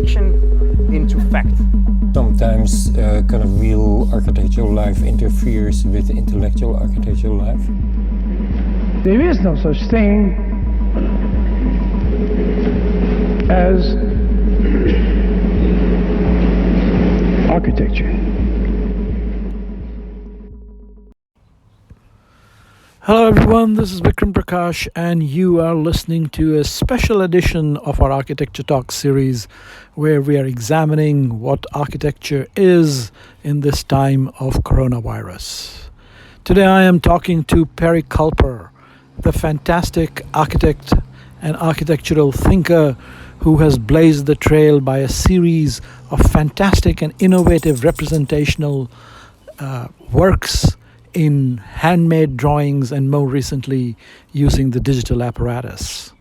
fiction into fact. Sometimes kind of real architectural life interferes with intellectual architectural life. There is no such thing as architecture. Hello everyone, this is Vikram Prakash and you are listening to a special edition of our Architecture Talk series where we are examining what architecture is in this time of coronavirus. Today I am talking to Perry Kulper, the fantastic architect and architectural thinker who has blazed the trail by a series of fantastic and innovative representational works in handmade drawings and more recently using the digital apparatus.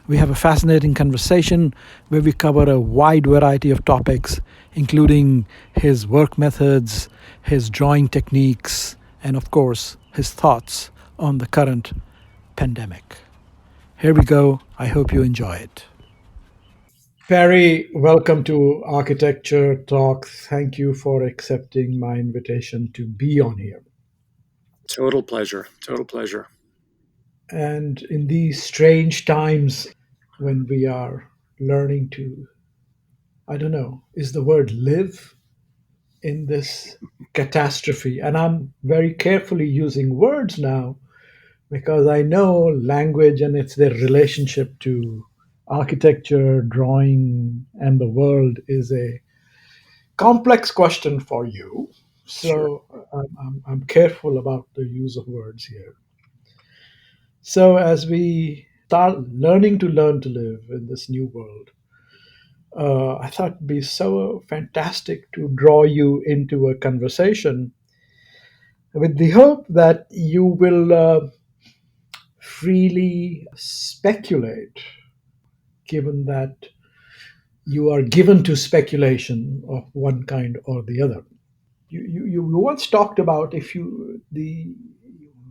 We have a fascinating conversation where we cover a wide variety of topics, including his work methods, his drawing techniques, and of course, his thoughts on the current pandemic. Here we go. I hope you enjoy it. Perry, welcome to Architecture Talk. Thank you for accepting my invitation to be on here. Total pleasure. Total pleasure. And in these strange times when we are learning to, I don't know, is the word live in this catastrophe? And I'm very carefully using words now because I know language and it's their relationship to architecture, drawing, and the world is a complex question for you. So I'm careful about the use of words here. So as we start learning to learn to live in this new world, I thought it'd be so fantastic to draw you into a conversation with the hope that you will freely speculate, given that you are given to speculation of one kind or the other. You once talked about the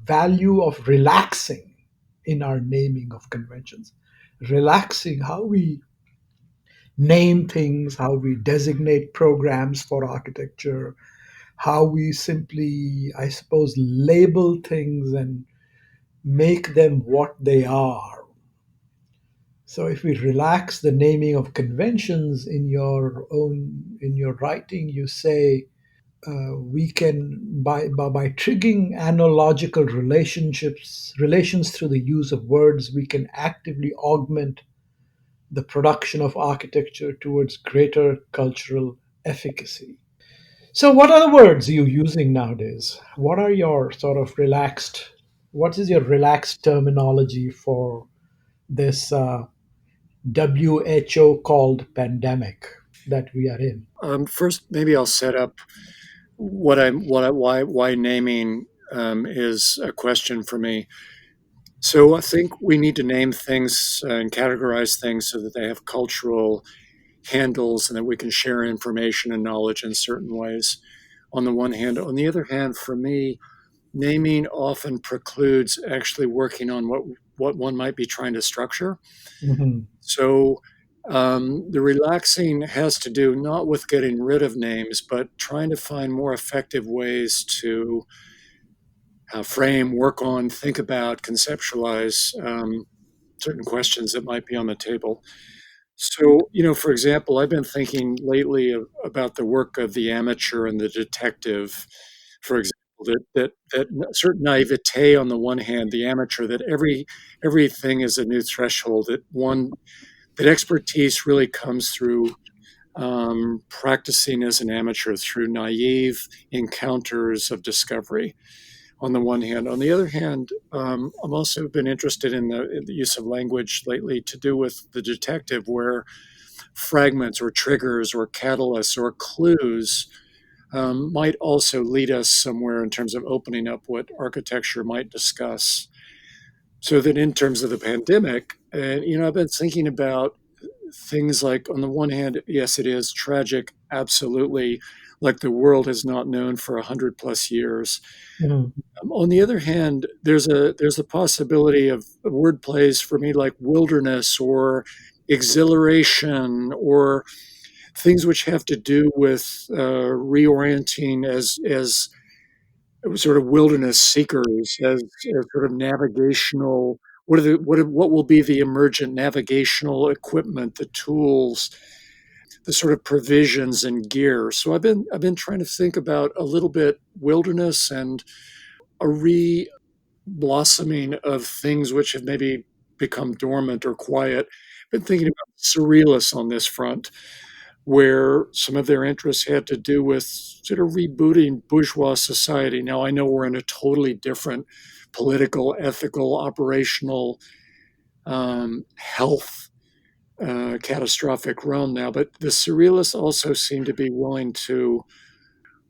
value of relaxing in our naming of conventions, relaxing how we name things, how we designate programs for architecture, how we simply, I suppose, label things and make them what they are. So if we relax the naming of conventions in your writing, you say we can by triggering analogical relations through the use of words, we can actively augment the production of architecture towards greater cultural efficacy. So, what are the words you're using nowadays? What are your sort of relaxed? What is your relaxed terminology for this WHO called pandemic that we are in? First, maybe I'll set up why naming is a question for me. So I think we need to name things and categorize things so that they have cultural handles and that we can share information and knowledge in certain ways. On the one hand, on the other hand, for me, naming often precludes actually working on what one might be trying to structure. Mhm. So the relaxing has to do not with getting rid of names, but trying to find more effective ways to frame, work on, think about, conceptualize certain questions that might be on the table. So, for example, I've been thinking lately about the work of the amateur and the detective, for example, that certain naivete on the one hand, the amateur, that everything is a new threshold, that expertise really comes through practicing as an amateur through naive encounters of discovery on the one hand. On the other hand, I've also been interested in the use of language lately to do with the detective, where fragments or triggers or catalysts or clues might also lead us somewhere in terms of opening up what architecture might discuss. So that in terms of the pandemic, and I've been thinking about things like, on the one hand, yes, it is tragic, absolutely, like the world has not known for 100+ years. Mhm. On the other hand, there's a possibility of word plays for me like wilderness or exhilaration or things which have to do with reorienting as sort of wilderness seekers, as sort of navigational. What will be the emergent navigational equipment, the tools, the sort of provisions and gear? So I've been trying to think about a little bit wilderness and a re blossoming of things which have maybe become dormant or quiet. I've been thinking about surrealists on this front, where some of their interests had to do with sort of rebooting bourgeois society. Now, I know we're in a totally different political, ethical, operational, health, catastrophic realm now, but the surrealists also seem to be willing to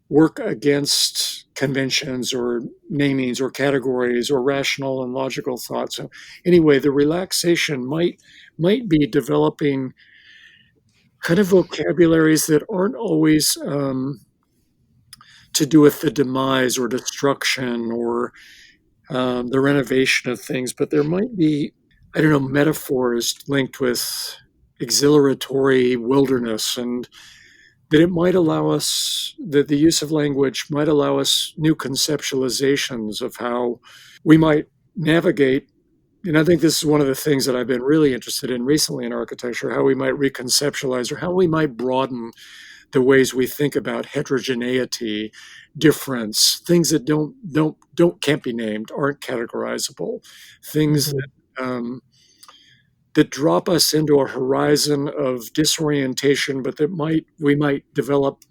work against conventions or namings or categories or rational and logical thought. So anyway, the relaxation might be developing kind of vocabularies that aren't always to do with the demise or destruction or the renovation of things, but there might be, I don't know, metaphors linked with exhilaratory wilderness, and that it might allow us, that the use of language might allow us new conceptualizations of how we might navigate. And I think this is one of the things that I've been really interested in recently in architecture, how we might reconceptualize or how we might broaden the ways we think about heterogeneity, difference, things that can't be named, aren't categorizable, things that drop us into a horizon of disorientation, but that we might develop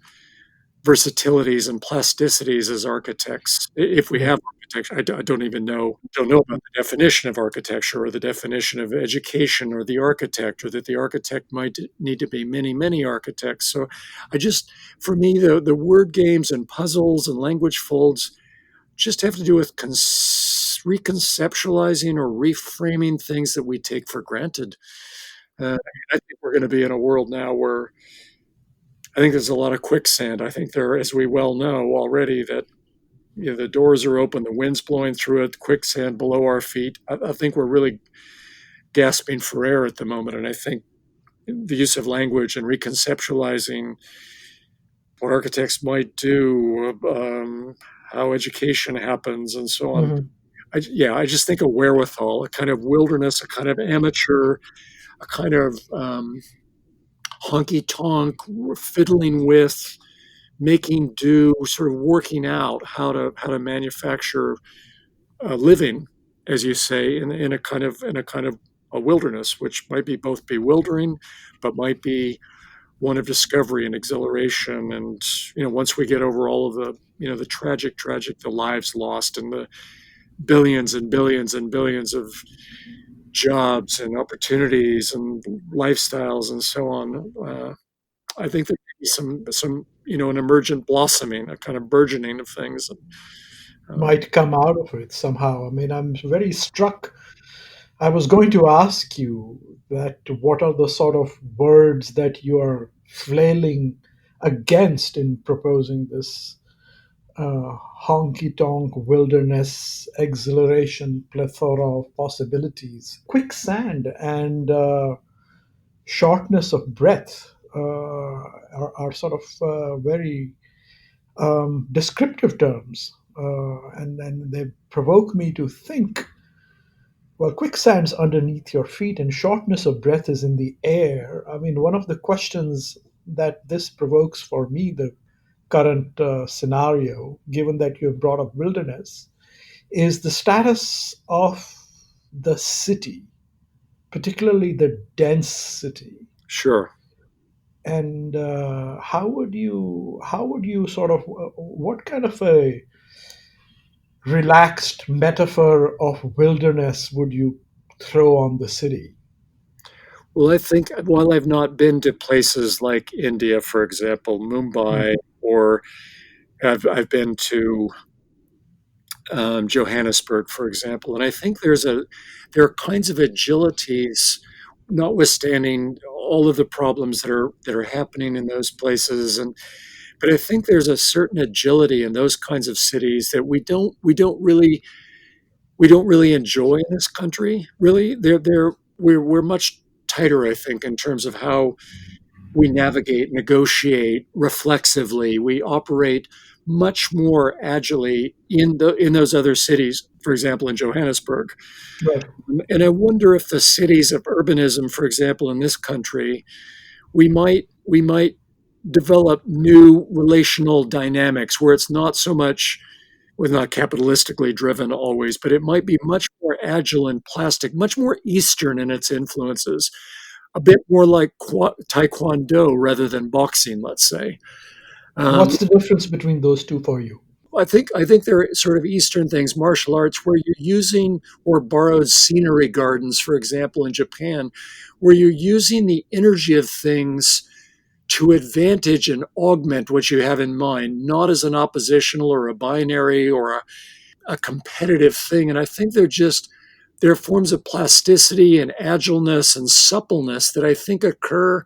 versatilities and plasticities as architects, if we have architecture. I don't even don't know about the definition of architecture or the definition of education or the architect, or that the architect might need to be many architects. So for me, the word games and puzzles and language folds just have to do with reconceptualizing or reframing things that we take for granted. I think we're going to be in a world now where I think there's a lot of quicksand. I think there, as we well know already, that the doors are open, the wind's blowing through it, quicksand below our feet. I think we're really gasping for air at the moment, and I think the use of language and reconceptualizing what architects might do, how education happens, and so on. I just think a wherewithal, a kind of wilderness, a kind of amateur, a kind of honky tonk fiddling with, making do, sort of working out how to manufacture a living, as you say, in a kind of a wilderness, which might be both bewildering, but might be one of discovery and exhilaration. And once we get over all of the the tragic, the lives lost, and the billions and billions and billions of jobs and opportunities and lifestyles and so on. I think there may be some an emergent blossoming, a kind of burgeoning of things. Might come out of it somehow. I mean, I'm very struck. I was going to ask you that what are the sort of words that you are flailing against in proposing this honky tonk wilderness exhilaration plethora of possibilities. Quicksand and shortness of breath are sort of very descriptive terms, and they provoke me to think. Well, quicksand's underneath your feet and shortness of breath is in the air. I mean, one of the questions that this provokes for me, the current scenario, given that you have brought up wilderness, is the status of the city, particularly the dense city. Sure. And how would you sort of what kind of a relaxed metaphor of wilderness would you throw on the city? Well, I think while I've not been to places like India, for example, Mumbai, or I've been to Johannesburg, for example, and I think there are kinds of agilities, notwithstanding all of the problems that are happening in those places, but I think there's a certain agility in those kinds of cities that we don't really enjoy in this country. Really, we're much tighter, I think, in terms of how we navigate, negotiate reflexively. We operate much more agilely in those other cities, for example, in Johannesburg. Right. And I wonder if the cities of urbanism, for example, in this country, we might develop new relational dynamics where it's not so much, well, not capitalistically driven always, but it might be much more agile and plastic, much more Eastern in its influences, a bit more like Taekwondo rather than boxing, let's say. Um, What's the difference between those two for you? I think there are sort of Eastern things, martial arts, where you're using or borrowed scenery gardens, for example, in Japan, where you're using the energy of things to advantage and augment what you have in mind, not as an oppositional or a binary or a competitive thing. And I think there are forms of plasticity and agileness and suppleness that I think occur.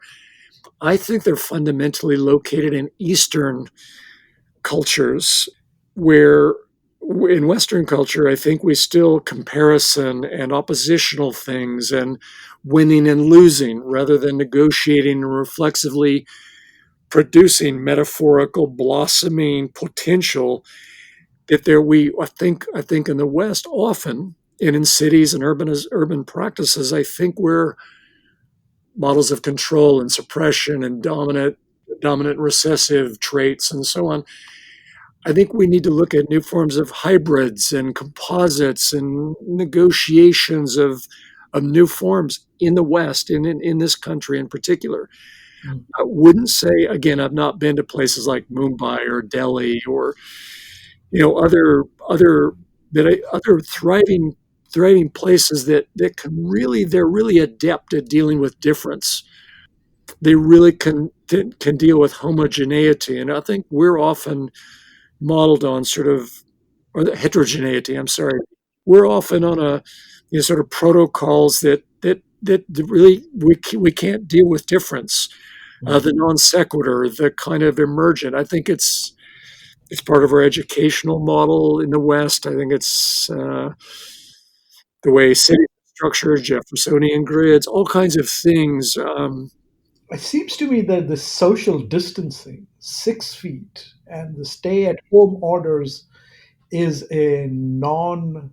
I think they're fundamentally located in Eastern cultures, where in Western culture, I think we still comparison and oppositional things and winning and losing rather than negotiating and reflexively producing metaphorical blossoming potential that there we I think in the West often and in cities and urban practices, I think we're models of control and suppression and dominant recessive traits and so on. I think we need to look at new forms of hybrids and composites and negotiations of new forms in the West and in this country in particular. Mm. I wouldn't say, again, I've not been to places like Mumbai or Delhi or other thriving places that they're really adept at dealing with difference. They really can deal with homogeneity, and I think we're often modeled on sort of, or the heterogeneity. I'm sorry, we're often on sort of protocols that really we can't deal with difference. The non sequitur, the kind of emergent. I think it's part of our educational model in the West. I think it's the way cities are structured, Jeffersonian grids, all kinds of things. It seems to me that the social distancing, 6 feet, and the stay at home orders is a non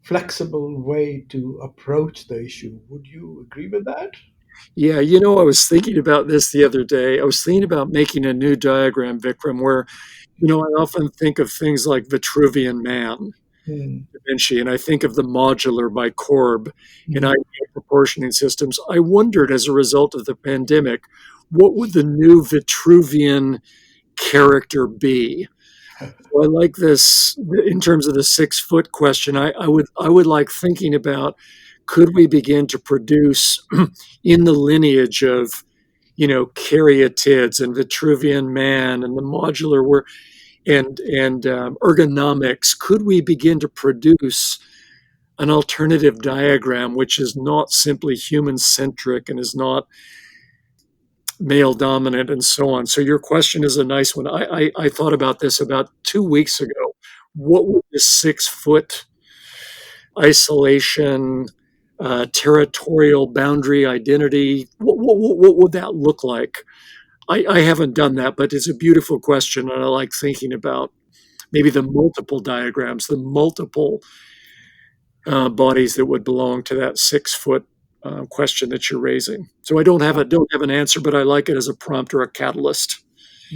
flexible way to approach the issue. Would you agree with that? Yeah, I was thinking about this the other day. I was thinking about making a new diagram, Vikram, where I often think of things like Vitruvian Man, Hmm. Da Vinci, and I think of the modular by Korb in Mhm. ideal proportioning systems. I wondered, as a result of the pandemic, what would the new Vitruvian character be? So I like this in terms of the 6 foot question. I would like thinking about, could we begin to produce in the lineage of caryatids and Vitruvian Man and the modular work and ergonomics, could we begin to produce an alternative diagram which is not simply human centric and is not male dominant and so on? So your question is a nice one. I thought about this about 2 weeks ago. What would this 6 foot isolation, territorial boundary identity, what would that look like? I haven't done that, but it's a beautiful question, and I like thinking about maybe the multiple diagrams, the multiple bodies that would belong to that 6 foot question that you're raising. So I don't have an answer, but I like it as a prompt or a catalyst.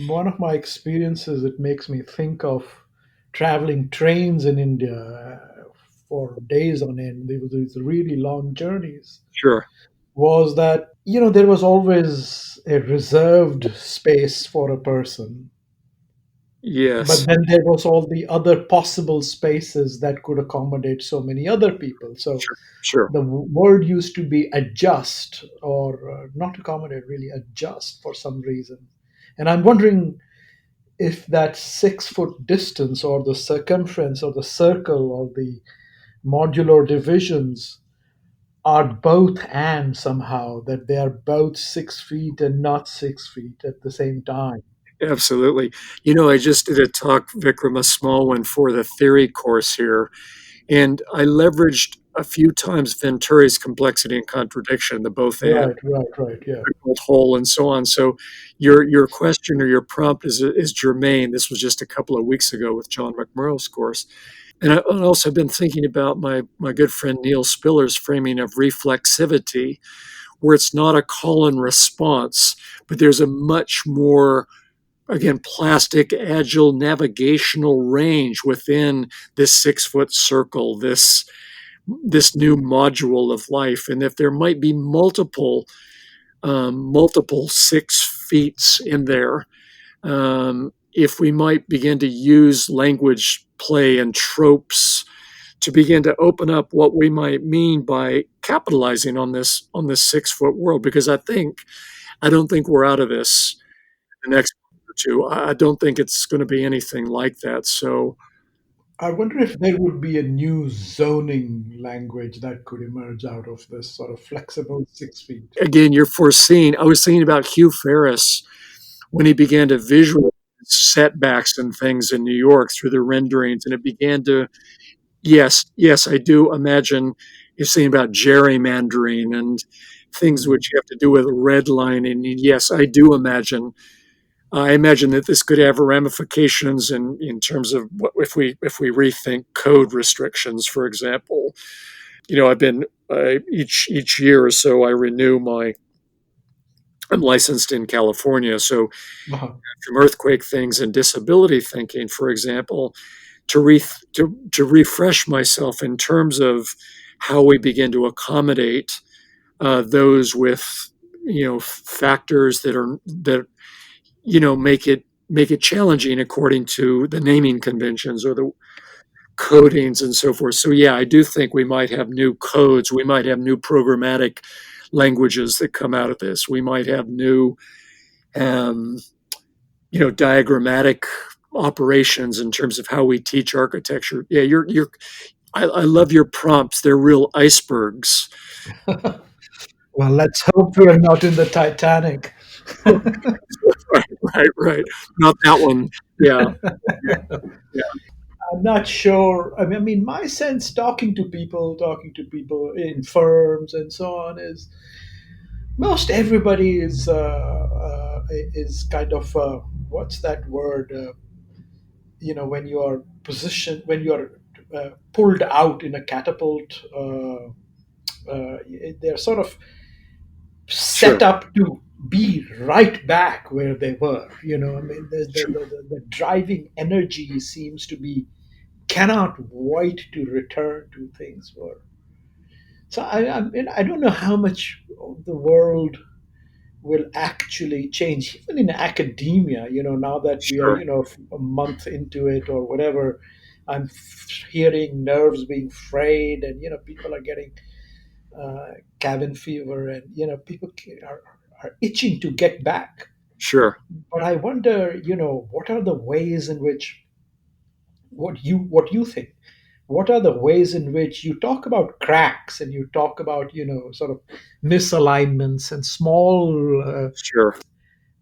One of my experiences, it makes me think of traveling trains in India for days on end. There were these really long journeys. Sure. Was that, there was always a reserved space for a person, but Yes. then there was all the other possible spaces that could accommodate so many other people. So Sure. Sure. the word used to be adjust, or not accommodate, really adjust for some reason. And I'm wondering if that 6 foot distance, or the circumference, or the circle, or the modular divisions are both and somehow, that they are both 6 feet and not 6 feet at the same time. Absolutely. I just did a talk, Vikram, a small one for the theory course here, and I leveraged a few times Venturi's complexity and contradiction, the both and, Right. Yeah. difficult whole, and so on. So your question or your prompt is germane. This was just a couple of weeks ago with John McMurrow's course. And I also been thinking about my good friend Neil Spiller's framing of reflexivity, where it's not a call and response, but there's a much more, again, plastic, agile navigational range within this 6 foot circle, this new module of life. And if there might be multiple 6 feet in there, if we might begin to use language play and tropes to begin to open up what we might mean by capitalizing on this 6 foot world, because I don't think we're out of this the next month or two. I don't think it's going to be anything like that. So I wonder if there would be a new zoning language that could emerge out of this sort of flexible 6 feet. again, you're foreseeing. I was thinking about Hugh Ferris when he began to visualize setbacks and things in New York through the renderings, and it began to, yes, I do imagine you're saying about gerrymandering and things which have to do with redlining. And yes, I imagine that this could have ramifications in terms of what if we rethink code restrictions, for example. I've been each year or so I renew my. I'm licensed in California, so Uh-huh. from earthquake things and disability thinking, for example, to refresh myself in terms of how we begin to accommodate those with factors that make it challenging according to the naming conventions or the codings and so forth. So yeah, I do think we might have new codes. We might have new programmatic languages that come out of this. We might have new um, diagrammatic operations in terms of how we teach architecture. Yeah, I love your prompts. They're real icebergs. Well, let's hope we're not in the Titanic. Right. Not that one. Yeah, yeah, I'm not sure. I mean, my sense talking to people in firms and so on, is most everybody is kind of what's that word? When you are positioned, when you are pulled out in a catapult, they're sort of set sure, up to be right back where they were. I mean, sure, the driving energy seems to be cannot wait to return to things were. So I don't know how much of the world will actually change, even in academia. Now that we are, sure, a month into it or whatever, I'm hearing nerves being frayed, and people are getting cabin fever, and people are itching to get back. sure. But I wonder, what are the ways in which what you think? What are the ways in which you talk about cracks, and you talk about sort of misalignments and small Sure.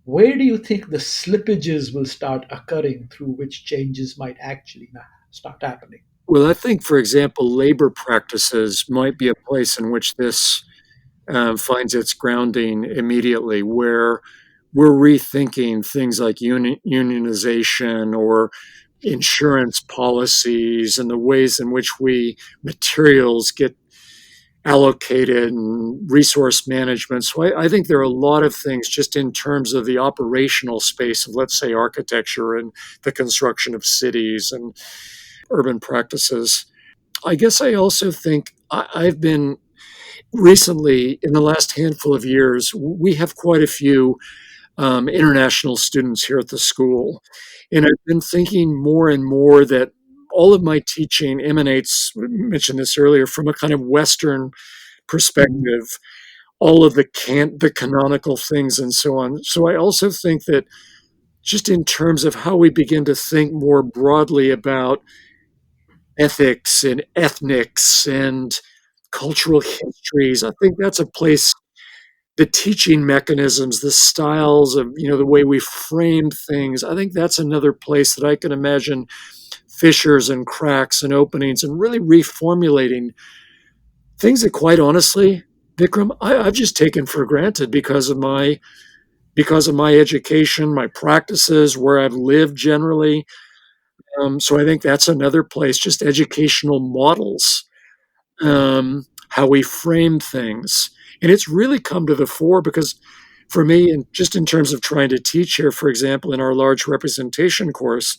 where do you think the slippages will start occurring through which changes might actually start happening? Well, I think, for example, labor practices might be a place in which this finds its grounding immediately, where we're rethinking things like unionization or insurance policies and the ways in which materials get allocated and resource management. So I think there are a lot of things just in terms of the operational space of, let's say, architecture and the construction of cities and urban practices. I guess I also think I've been recently, in the last handful of years, we have quite a few international students here at the school. And I've been thinking more and more that all of my teaching emanates, I mentioned this earlier, from a kind of Western Mhm. perspective, all of the canonical things and so on. So I also think that just in terms of how we begin to think more broadly about ethics and ethnics and cultural histories, I think that's a place, the teaching mechanisms, the styles of, the way we frame things, I think that's another place that I can imagine fissures and cracks and openings and really reformulating things that quite honestly, Vikram, I've just taken for granted because of my education, my practices, where I've lived generally. So I think that's another place, just educational models, how we frame things. And it's really come to the fore because for me, and just in terms of trying to teach here, for example, in our large representation course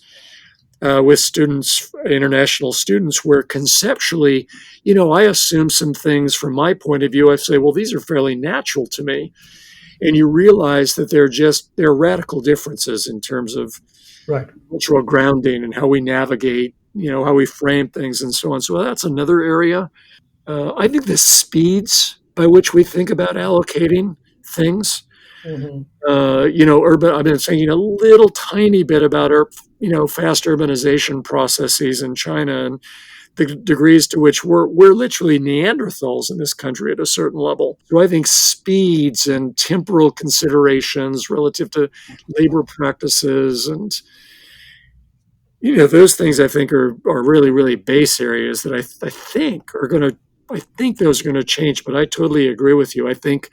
with students, international students, where conceptually, I assume some things from my point of view. I say, well, these are fairly natural to me. And you realize that they're radical differences in terms of Right. cultural grounding and how we navigate, how we frame things and so on. So that's another area. I think the speeds by which we think about allocating things, Mhm. urban, I've been saying a little tiny bit about our, fast urbanization processes in China and the degrees to which we're literally Neanderthals in this country at a certain level. So I think speeds and temporal considerations relative to labor practices and those things I think are really really base areas that I think are going to I think those are going to change. But I totally agree with you. I think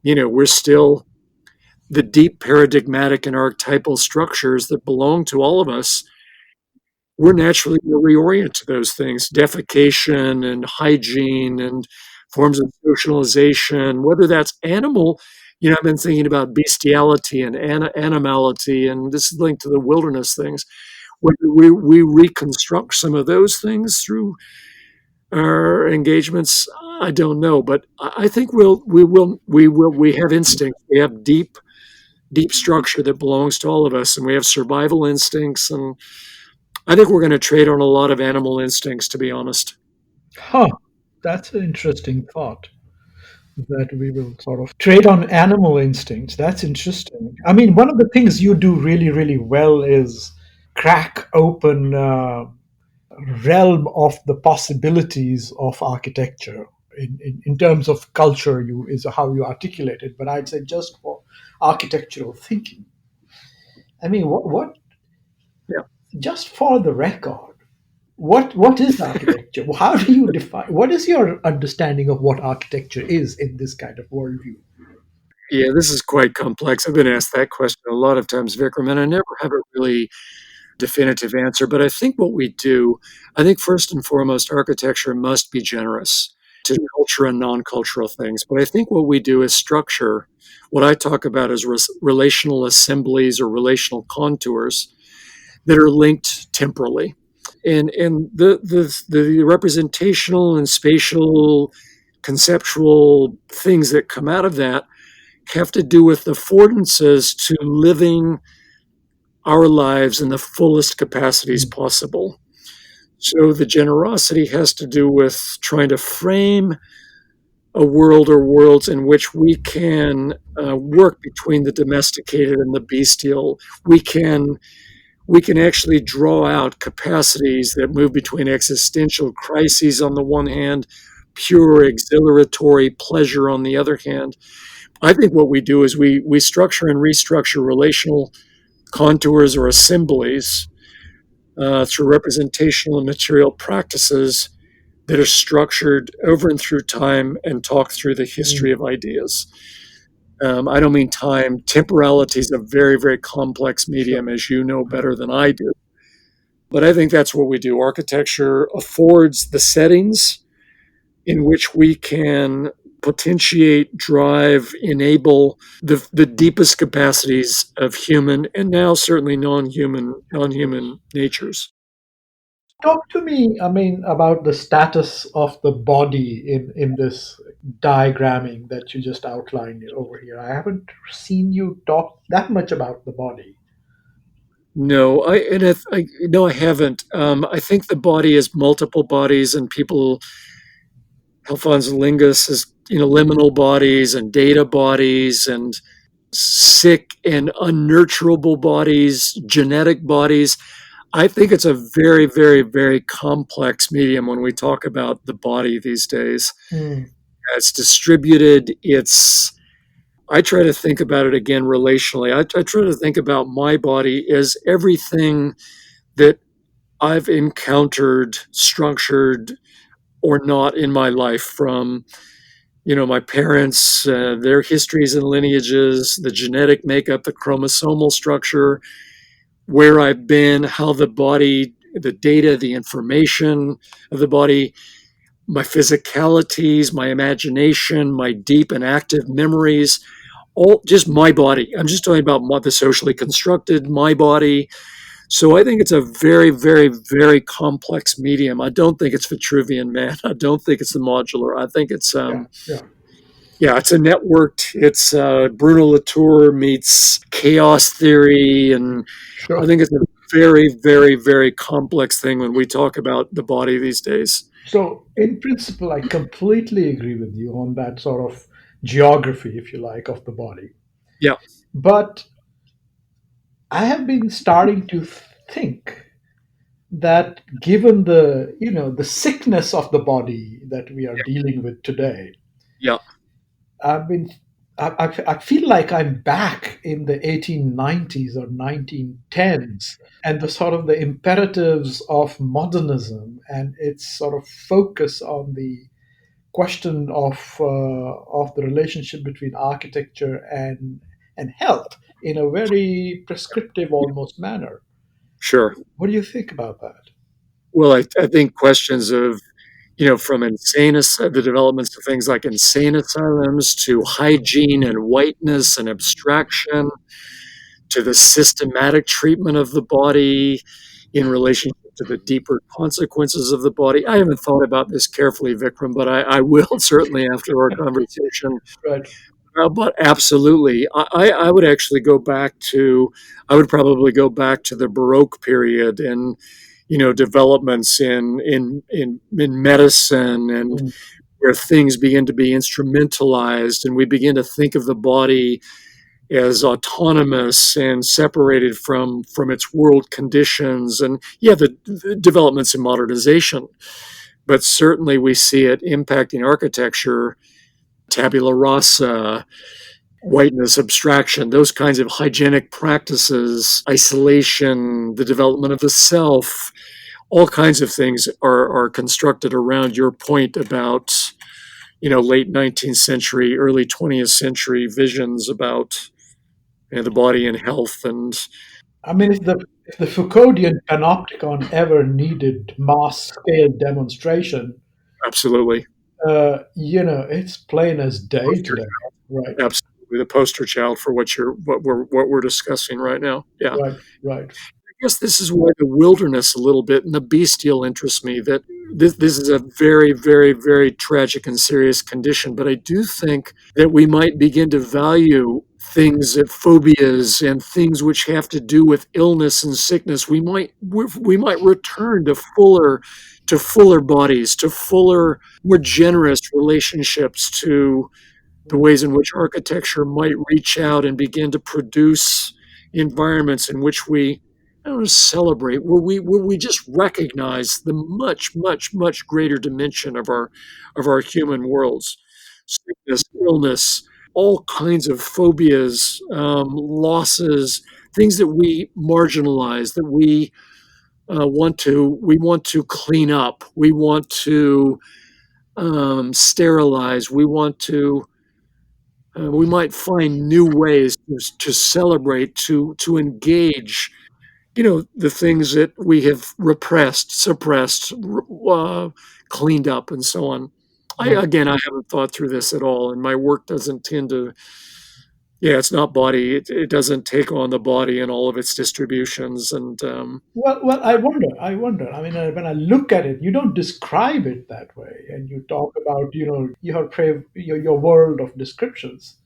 we're still the deep paradigmatic and archetypal structures that belong to all of us, we're naturally going to reorient to those things, defecation and hygiene and forms of socialization, whether that's animal. I've been thinking about bestiality and animality, and this is linked to the wilderness things. Whether we reconstruct some of those things through our engagements, I don't know, but I think we have instincts. We have deep structure that belongs to all of us, and we have survival instincts, and I think we're going to trade on a lot of animal instincts, to be honest. Huh. That's an interesting thought that we will sort of trade on animal instincts. That's interesting. I mean, one of the things you do really, really well is crack open realm of the possibilities of architecture in terms of culture. You is how you articulate it, but I'd say just for architectural thinking. I mean, what Yeah. just for the record, what is architecture? How do you define? What is your understanding of what architecture is in this kind of worldview? Yeah, this is quite complex. I've been asked that question a lot of times, Vikram, and I never have a really definitive answer. But I think what we do, I think first and foremost, architecture must be generous to culture and non cultural things. But I think what we do is structure what I talk about as relational assemblies or relational contours that are linked temporally. And the representational and spatial conceptual things that come out of that have to do with affordances to living our lives in the fullest capacities Mm, possible. So the generosity has to do with trying to frame a world or worlds in which we can work between the domesticated and the bestial. We can actually draw out capacities that move between existential crises on the one hand, pure exhilaratory pleasure on the other hand. I think what we do is we structure and restructure relational contours or assemblies through representational and material practices that are structured over and through time and talk through the history mm, of ideas. I don't mean time. Temporality is a very, very complex sure. medium, as you know better than I do. But I think that's what we do. Architecture affords the settings in which we can potentiate, drive, enable the deepest capacities of human and now certainly non-human natures. Talk to me, I mean, about the status of the body in this diagramming that you just outlined over here. I haven't seen you talk that much about the body. No, no, I haven't. I think the body is multiple bodies, and people, Alphonse Lingus is, liminal bodies and data bodies and sick and unnurturable bodies, genetic bodies. I think it's a very, very, very complex medium when we talk about the body these days. Mm, It's distributed. I try to think about it again relationally. I try to think about my body as everything that I've encountered, structured, or not in my life, from my parents, their histories and lineages, the genetic makeup, the chromosomal structure, where I've been, how the body, the data, the information of the body, my physicalities, my imagination, my deep and active memories, all just my body. I'm just talking about the socially constructed, my body. So I think it's a very, very, very complex medium. I don't think it's Vitruvian Man. I don't think it's the modular. I think it's Yeah, yeah, yeah, it's a networked. It's Bruno Latour meets chaos theory, and I sure. think it's a very, very, very complex thing when we talk about the body these days. So, in principle, I completely agree with you on that sort of geography, if you like, of the body. Yeah, But I have been starting to think that given the sickness of the body that we are dealing with today, yeah, I've been I feel like I'm back in the 1890s or 1910s, and the sort of the imperatives of modernism and its sort of focus on the question of the relationship between architecture and health in a very prescriptive almost manner. sure. What do you think about that? Well, I think questions of, from the developments of things like insane asylums to hygiene and whiteness and abstraction to the systematic treatment of the body in relationship to the deeper consequences of the body. I haven't thought about this carefully, Vikram, but I will certainly after our conversation. Right. But absolutely, I would actually go back to, I would probably go back to the Baroque period and, developments in medicine, and Mm, where things begin to be instrumentalized and we begin to think of the body as autonomous and separated from its world conditions, and yeah, the developments in modernization. But certainly we see it impacting architecture, tabula rasa, whiteness, abstraction, those kinds of hygienic practices, isolation, the development of the self, all kinds of things are constructed around your point about, late 19th century, early 20th century visions about, the body and health. And I mean, if the Foucauldian panopticon ever needed mass scale demonstration, absolutely, it's plain as day poster, today. Right, absolutely the poster child for what we're discussing right now. Yeah. right, right. I guess this is why the wilderness a little bit and the bestial interests me. That this is a very, very, very tragic and serious condition. But I do think that we might begin to value things, phobias, and things which have to do with illness and sickness. We might return to fuller bodies, to fuller, more generous relationships, to the Mm, ways in which architecture might reach out and begin to produce environments in which we, I don't know, celebrate, where we just recognize the much, much, much greater dimension of our human worlds, sickness, illness, all kinds of phobias, losses, things that we marginalize, that we want to clean up, we want to sterilize, we might find new ways to celebrate, to engage, the things that we have repressed, suppressed, cleaned up, and so on. right. I haven't thought through this at all, and my work doesn't tend to. Yeah, it's not body. It doesn't take on the body and all of its distributions, and Well, I wonder. I wonder. I mean, when I look at it, you don't describe it that way, and you talk about, your world of descriptions.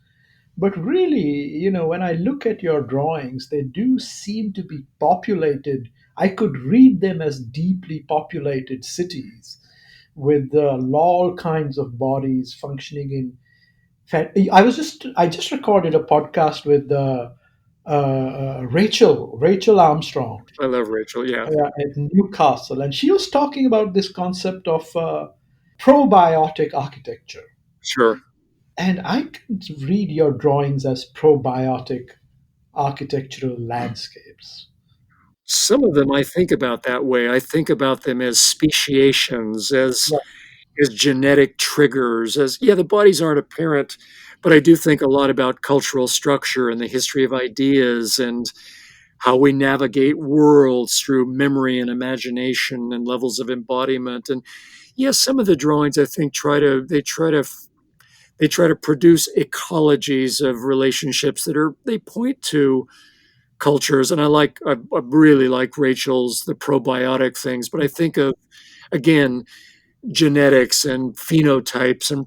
But really, when I look at your drawings, they do seem to be populated. I could read them as deeply populated cities with all kinds of bodies functioning in. I just recorded a podcast with Rachel Armstrong I love Rachel. Yeah, at Newcastle, and she was talking about this concept of probiotic architecture. sure. And I can read your drawings as probiotic architectural landscapes. Some of them I think about that way. I think about them as speciations, as Right. as genetic triggers. As yeah, the bodies aren't apparent, but I do think a lot about cultural structure and the history of ideas and how we navigate worlds through memory and imagination and levels of embodiment. And yes, some of the drawings I think they try to produce ecologies of relationships that are they point to cultures. And I really like Rachel's the probiotic things, but I think of again genetics and phenotypes and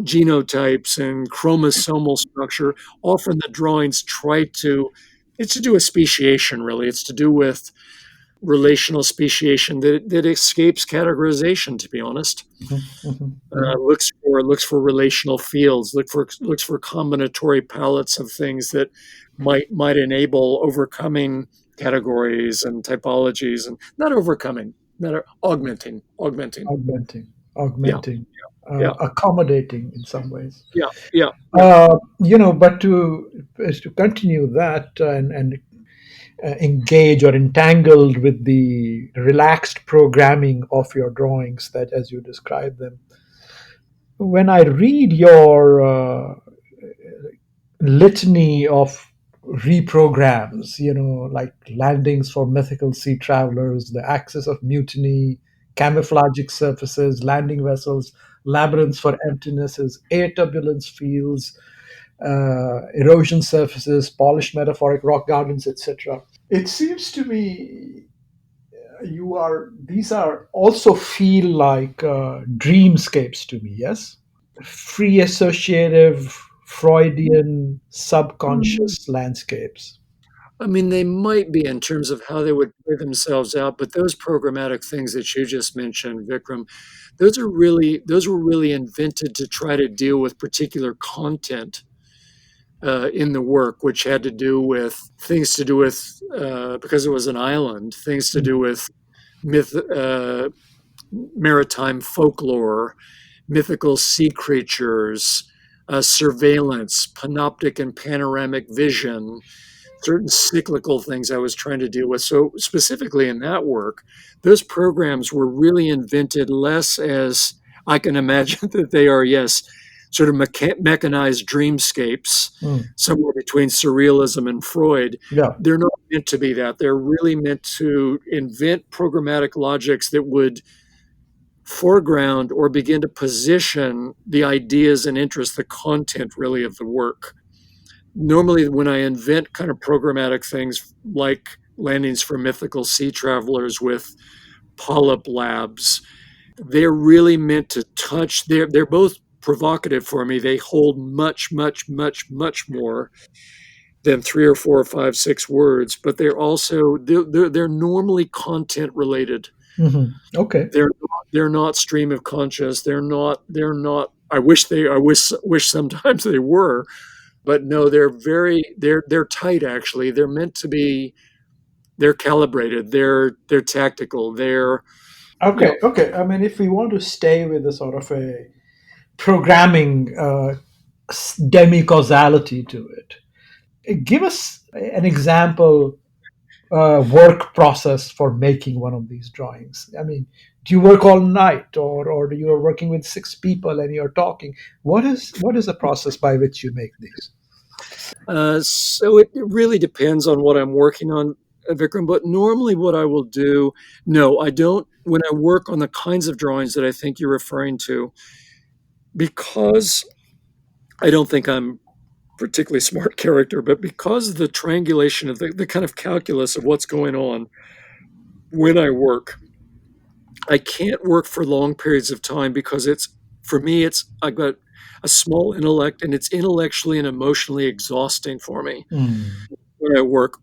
genotypes and chromosomal structure. Often the drawings try to it's to do with speciation really. It's to do with relational speciation that escapes categorization, to be honest. Looks for relational fields, looks for combinatory palettes of things that might enable overcoming categories and typologies, and not overcoming, not augmenting. Augmenting, Yeah, augmenting, yeah, accommodating in some ways. yeah, yeah, yeah. But to continue that and engage or entangled with the relaxed programming of your drawings, that as you describe them, when I read your litany of reprograms, like landings for mythical sea travelers, the axis of mutiny, camouflagic surfaces, landing vessels, labyrinths for emptinesses, air turbulence fields, erosion surfaces, polished metaphoric rock gardens, etc. It seems to me these are also feel like dreamscapes to me, yes? Free associative, Freudian, subconscious landscapes. I mean, they might be in terms of how they would play themselves out, but those programmatic things that you just mentioned, Vikram, those were really invented to try to deal with particular content in the work, which had to do with things to do with because it was an island, things to do with myth, maritime folklore, mythical sea creatures, surveillance, panoptic and panoramic vision, certain cyclical things I was trying to deal with. So, specifically in that work, those programs were really invented less as I can imagine that they are, yes, sort of mechanized dreamscapes, Mm. somewhere between surrealism and Freud. Yeah. They're not meant to be that. They're really meant to invent programmatic logics that would foreground or begin to position the ideas and interests, the content really of the work. Normally, when I invent kind of programmatic things like landings for mythical sea travelers with polyp labs, they're really meant to touch. They're both provocative for me. They hold much, much, much, much more than three or four or five, 6 words, but they're normally content related. Hmm. Okay. They're not stream of conscious. They're not. I wish sometimes they were, but no, they're tight actually. They're meant to be. They're calibrated. They're tactical. They're yeah. Okay. Okay. I mean, if we want to stay with the sort of a programming demi-causality to it, give us an example work process for making one of these drawings. I mean, do you work all night, or do you are working with 6 people and you're talking? What is the process by which you make these? So it really depends on what I'm working on, Vikram. But normally, what I will do, no, I don't. When I work on the kinds of drawings that I think you're referring to, because I don't think I'm particularly smart character, but because of the triangulation of the kind of calculus of what's going on when I work, I can't work for long periods of time because for me, I've got a small intellect and it's intellectually and emotionally exhausting for me Mm. when I work.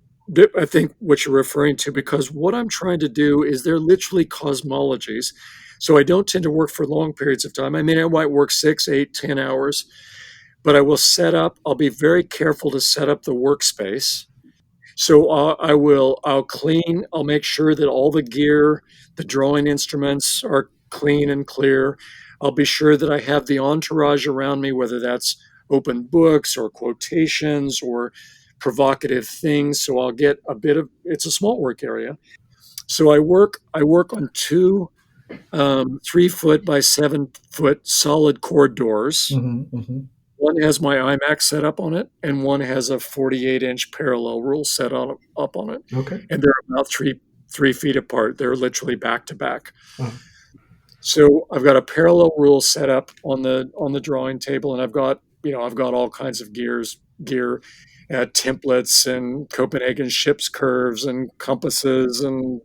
I think what you're referring to, because what I'm trying to do is they're literally cosmologies. So I don't tend to work for long periods of time. I mean, I might work 6, 8, 10 hours, but I'll be very careful to set up the workspace. So I'll clean, I'll make sure that all the gear, the drawing instruments are clean and clear. I'll be sure that I have the entourage around me, whether that's open books or quotations or provocative things. So I'll get it's a small work area. So I work on two. 3 foot by 7 foot solid cord doors. Hmm. One has my IMAX set up on it, and one has a 48-inch parallel rule set up on it, Okay. and they're about 3 feet apart. They're literally back to back. Uh, So I've got a parallel rule set up on the drawing table, and I've got all kinds of gear, templates and Copenhagen ship's curves and compasses and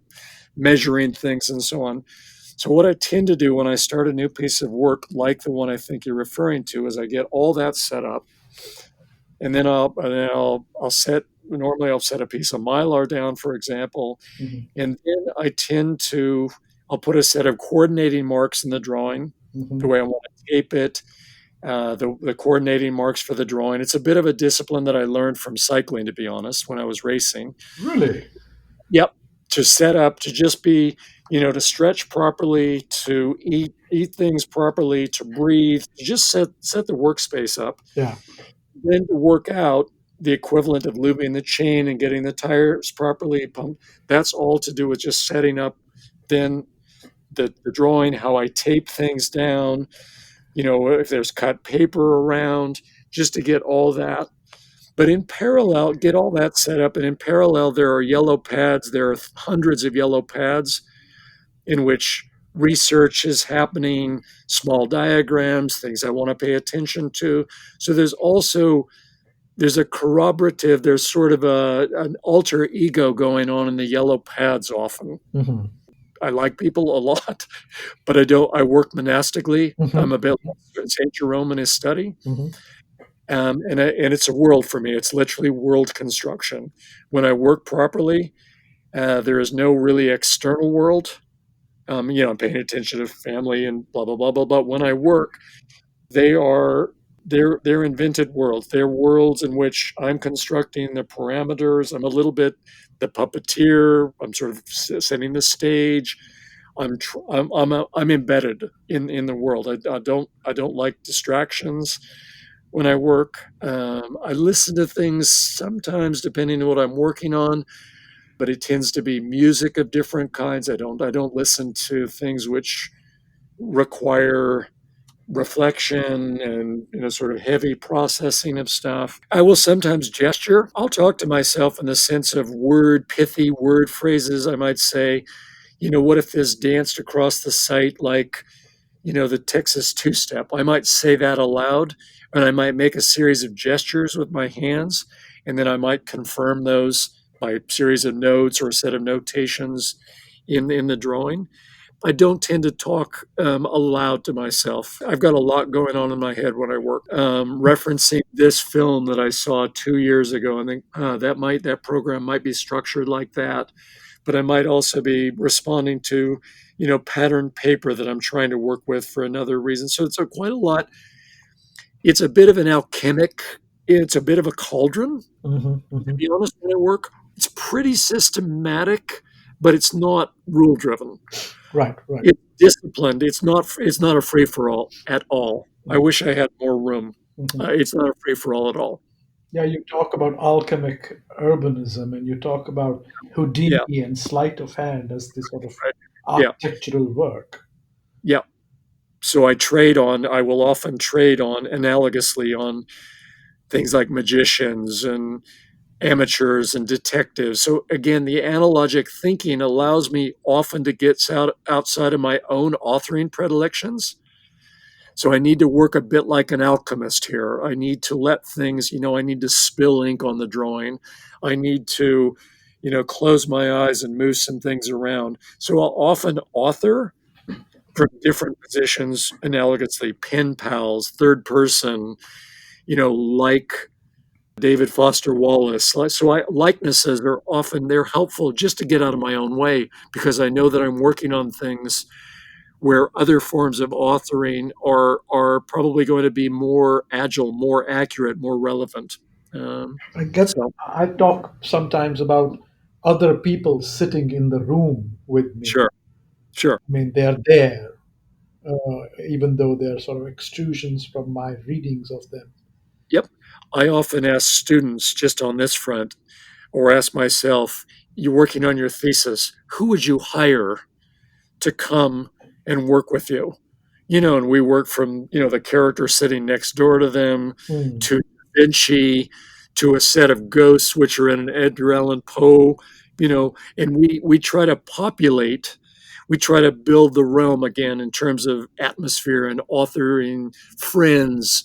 measuring things and so on. So what I tend to do when I start a new piece of work, like the one I think you're referring to, is I get all that set up, and then I'll set. Normally, I'll set a piece of mylar down, for example, mhm, and then I'll put a set of coordinating marks in the drawing, the mhm. way I want to tape it, the coordinating marks for the drawing. It's a bit of a discipline that I learned from cycling, to be honest, when I was racing. Really? Yep. To set up, to just be, to stretch properly, to eat things properly, to breathe, to just set the workspace up. Yeah. Then to work out the equivalent of lubing the chain and getting the tires properly pumped. That's all to do with just setting up then the drawing, how I tape things down, if there's cut paper around, just to get all that. But in parallel, get all that set up. And in parallel, there are yellow pads. There are hundreds of yellow pads in which research is happening, small diagrams, things I want to pay attention to. So there's a corroborative, there's sort of an alter ego going on in the yellow pads often. Hmm. I like people a lot, but I work monastically. I'm Hmm. a bit like St. Jerome in his study. Hmm. And it's a world for me. It's literally world construction. When I work properly, there is no really external world. I'm paying attention to family and blah blah blah blah. But when I work, they are they're invented worlds. They're worlds in which I'm constructing the parameters. I'm a little bit the puppeteer. I'm sort of setting the stage. I'm embedded in the world. I don't like distractions when I work. I listen to things sometimes depending on what I'm working on, but it tends to be music of different kinds. I don't listen to things which require reflection and sort of heavy processing of stuff. I will sometimes gesture. I'll talk to myself in the sense of pithy word phrases. I might say, what if this danced across the site like the Texas two step? I might say that aloud, and I might make a series of gestures with my hands, and then I might confirm those by a series of notes or a set of notations in the drawing. I don't tend to talk aloud to myself. I've got a lot going on in my head when I work. Referencing this film that I saw 2 years ago, I think that program might be structured like that, but I might also be responding to patterned paper that I'm trying to work with for another reason. So it's quite a lot. It's a bit of an alchemic. It's a bit of a cauldron. Hmm. To Hmm. be honest, when I work, it's pretty systematic, but it's not rule driven. Right. Right. It's disciplined. It's not a free for all at all. I wish I had more room. Hmm. It's not a free for all at all. Yeah, you talk about alchemic urbanism and you talk about Yeah, Houdini and sleight of hand as this sort of right. Yeah, architectural work. yeah. So I will often trade on analogously on things like magicians and amateurs and detectives. So again, the analogic thinking allows me often to get outside of my own authoring predilections. So I need to work a bit like an alchemist here. I need to let things, I need to spill ink on the drawing. I need to, close my eyes and move some things around. So I'll often author from different positions analogously, pen pals, third person, like David Foster Wallace. So likenesses are often they're helpful just to get out of my own way because I know that I'm working on things where other forms of authoring are probably going to be more agile, more accurate, more relevant. I get So I talk sometimes about other people sitting in the room with me. sure, sure, I mean, they're there, even though they're sort of extrusions from my readings of them. yep. I often ask students just on this front, or ask myself, you're working on your thesis, who would you hire to come and work with you. And we work from, the character sitting next door to them Mm. to Da Vinci to a set of ghosts, which are in an Edgar Allan Poe, and we try to populate, we try to build the realm again in terms of atmosphere and authoring friends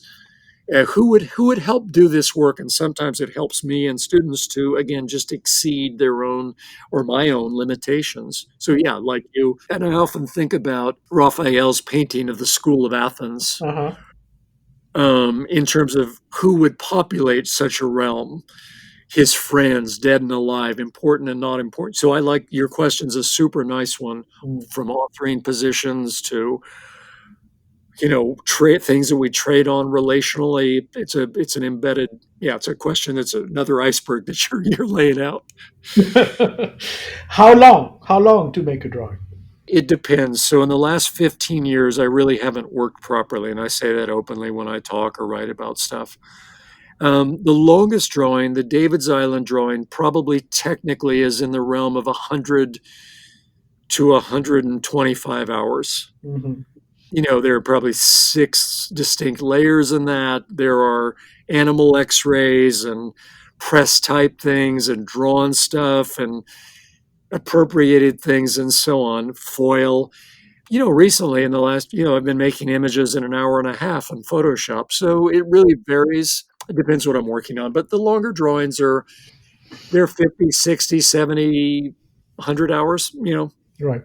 who would help do this work. And sometimes it helps me and students to, again, just exceed their own or my own limitations. So yeah, like you, and I often think about Raphael's painting of the School of Athens, Uh-huh. in terms of who would populate such a realm, his friends, dead and alive, important and not important. So I like your question's a super nice one, Mm. from authoring positions to trade things that we trade on relationally. It's an embedded, yeah, it's a question that's another iceberg that you're laying out. How long to make a drawing? It depends. So in the last 15 years, I really haven't worked properly, and I say that openly when I talk or write about stuff. The longest drawing, the David's Island drawing, probably technically is in the realm of 100 to 125 hours. Hmm. There are probably 6 distinct layers in that. There are animal x-rays and press type things and drawn stuff and appropriated things and so on, foil. Recently in the last, I've been making images in an hour and a half in Photoshop. So it really varies. It depends what I'm working on. But the longer drawings they're 50, 60, 70, 100 hours. Right,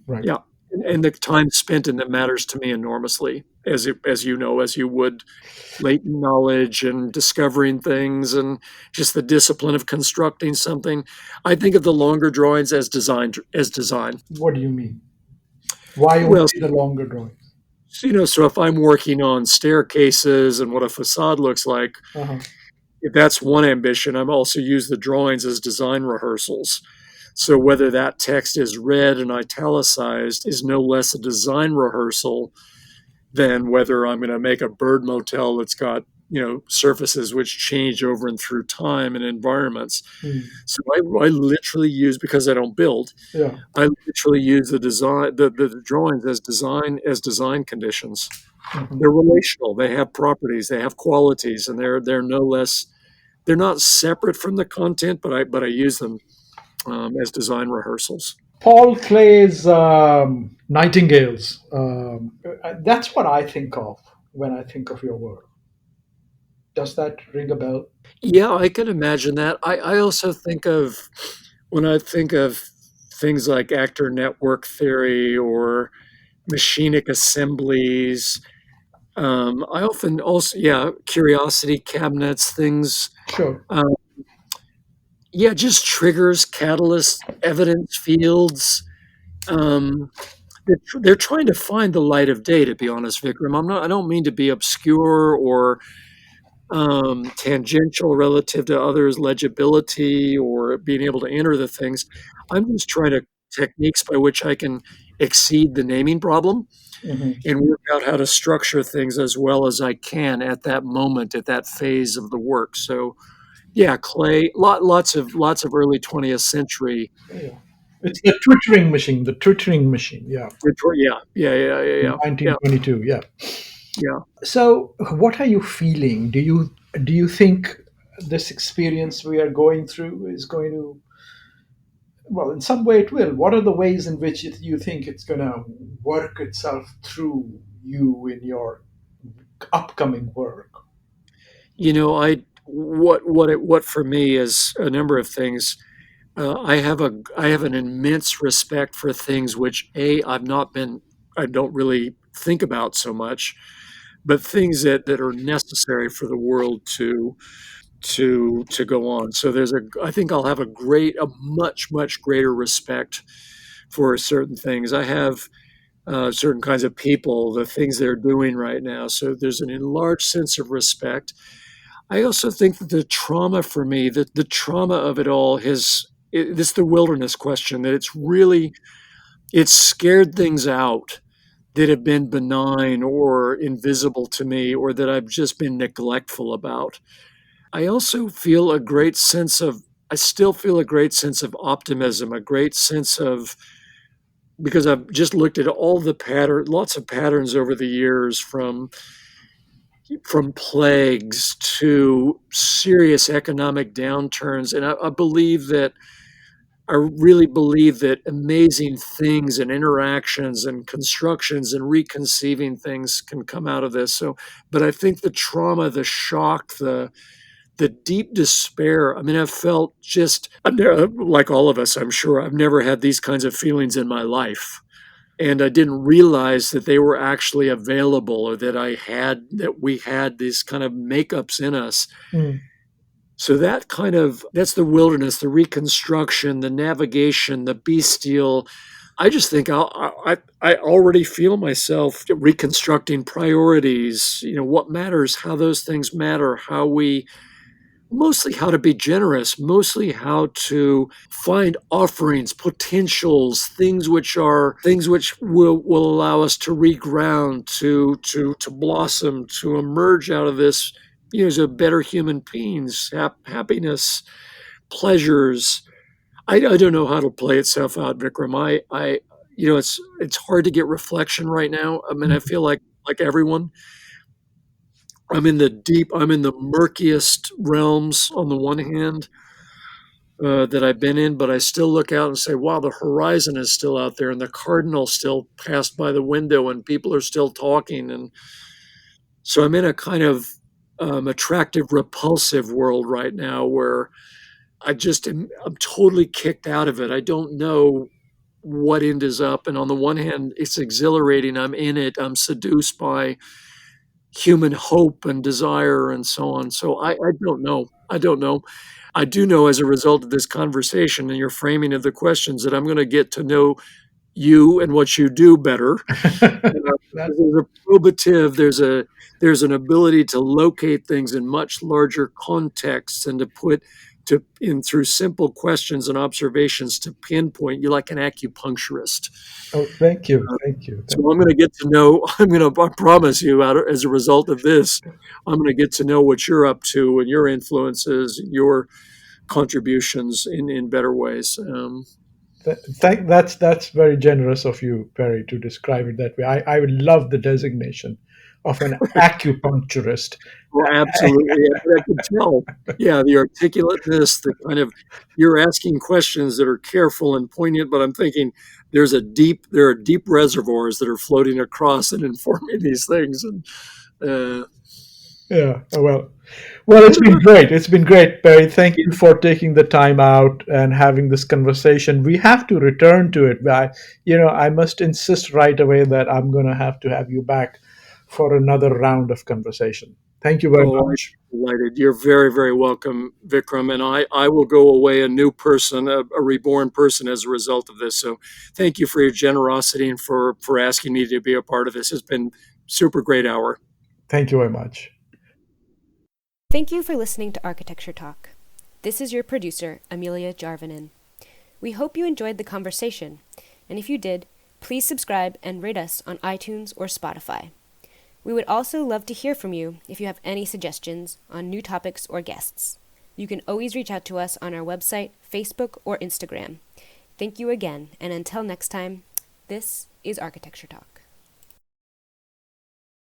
right. Yeah. And the time spent in that matters to me enormously, as you know, as you would, latent knowledge and discovering things and just the discipline of constructing something. I think of the longer drawings as design. What do you mean? Why only Well, the longer drawings? so if I'm working on staircases and what a facade looks like, Uh-huh. if that's one ambition, I'm also use the drawings as design rehearsals. So whether that text is read and italicized is no less a design rehearsal than whether I'm going to make a bird motel that's got, surfaces which change over and through time and environments. Mm. So I literally use, because I don't build, Yeah. I literally use the drawings as design conditions. Mhm. They're relational. They have properties. They have qualities, and they're no less. They're not separate from the content, but I use them as design rehearsals. Paul Clay's Nightingales. That's what I think of when I think of your work. Does that ring a bell? Yeah, I can imagine that. I also think of, when I think of things like actor network theory or machinic assemblies. I often also, yeah, curiosity cabinets, things. Sure. Um, yeah, just triggers, catalysts, evidence fields. Um, they're trying to find the light of day. To be honest, Vikram, I don't mean to be obscure or tangential relative to others' legibility or being able to enter the things. I'm just trying to techniques by which I can exceed the naming problem Hmm. and work out how to structure things as well as I can at that moment, at that phase of the work. So, yeah, Clay, lots of early 20th century. Yeah. It's the twittering machine. The twittering machine. Yeah. Yeah. 1922. Yeah. Yeah. So, what are you feeling? Do you think this experience we are going through is going to, well, in some way it will. What are the ways in which you think it's going to work itself through you in your upcoming work? What for me is a number of things. I have an immense respect for things which I don't really think about so much, but things that are necessary for the world to go on. So I think I'll have a much greater respect for certain things. I have certain kinds of people, the things they're doing right now. So there's an enlarged sense of respect. I also think that the trauma for me, that the trauma of it all this the wilderness question, that it's scared things out that have been benign or invisible to me or that I've just been neglectful about. I also feel a great sense of I still feel a great sense of optimism, a great sense of because I've just looked at all the lots of patterns over the years, from plagues to serious economic downturns. And I really believe that amazing things and interactions and constructions and reconceiving things can come out of this. So, but I think the trauma, the shock, the deep despair. I mean, like all of us, I'm sure, I've never had these kinds of feelings in my life. And I didn't realize that they were actually available, or that we had these kind of makeups in us. Mm. So that's the wilderness, the reconstruction, the navigation, the bestial. I just think I already feel myself reconstructing priorities, what matters, how those things matter, mostly how to be generous, mostly how to find offerings, potentials, things which will allow us to reground, to blossom, to emerge out of this, as a better human beings, happiness, pleasures. I don't know how to play itself out, Vikram. It's hard to get reflection right now. I mean, I feel like everyone, I'm in the murkiest realms on the one hand, that I've been in, but I still look out and say, wow, the horizon is still out there, and the cardinal still passed by the window, and people are still talking. And so I'm in a kind of attractive, repulsive world right now, where I'm totally kicked out of it. I don't know what end is up. And on the one hand, it's exhilarating. I'm in it. I'm seduced by human hope and desire and so on. So I don't know. I don't know. I do know, as a result of this conversation and your framing of the questions, that I'm going to get to know you and what you do better. There's a probative, there's an ability to locate things in much larger contexts, and through simple questions and observations, to pinpoint you like an acupuncturist. Oh, thank you. Thank you. So I'm going to get to know, I promise you, as a result of this, I'm going to get to know what you're up to and your influences, your contributions in better ways. That's very generous of you, Perry, to describe it that way. I would love the designation of an acupuncturist. Well, absolutely. I can tell. Yeah, the articulateness, you're asking questions that are careful and poignant, but I'm thinking there are deep reservoirs that are floating across and informing these things. And Yeah. Well, it's been great. It's been great, Perry. Thank you for taking the time out and having this conversation. We have to return to it. I must insist right away that I'm going to have you back for another round of conversation. Thank you very much. I'm delighted. You're very, very welcome, Vikram. And I will go away a new person, a reborn person, as a result of this. So thank you for your generosity and for asking me to be a part of this. It's been super great hour. Thank you very much. Thank you for listening to Architecture Talk. This is your producer, Amelia Jarvinen. We hope you enjoyed the conversation, and if you did, please subscribe and rate us on iTunes or Spotify. We would also love to hear from you if you have any suggestions on new topics or guests. You can always reach out to us on our website, Facebook, or Instagram. Thank you again, and until next time, this is Architecture Talk.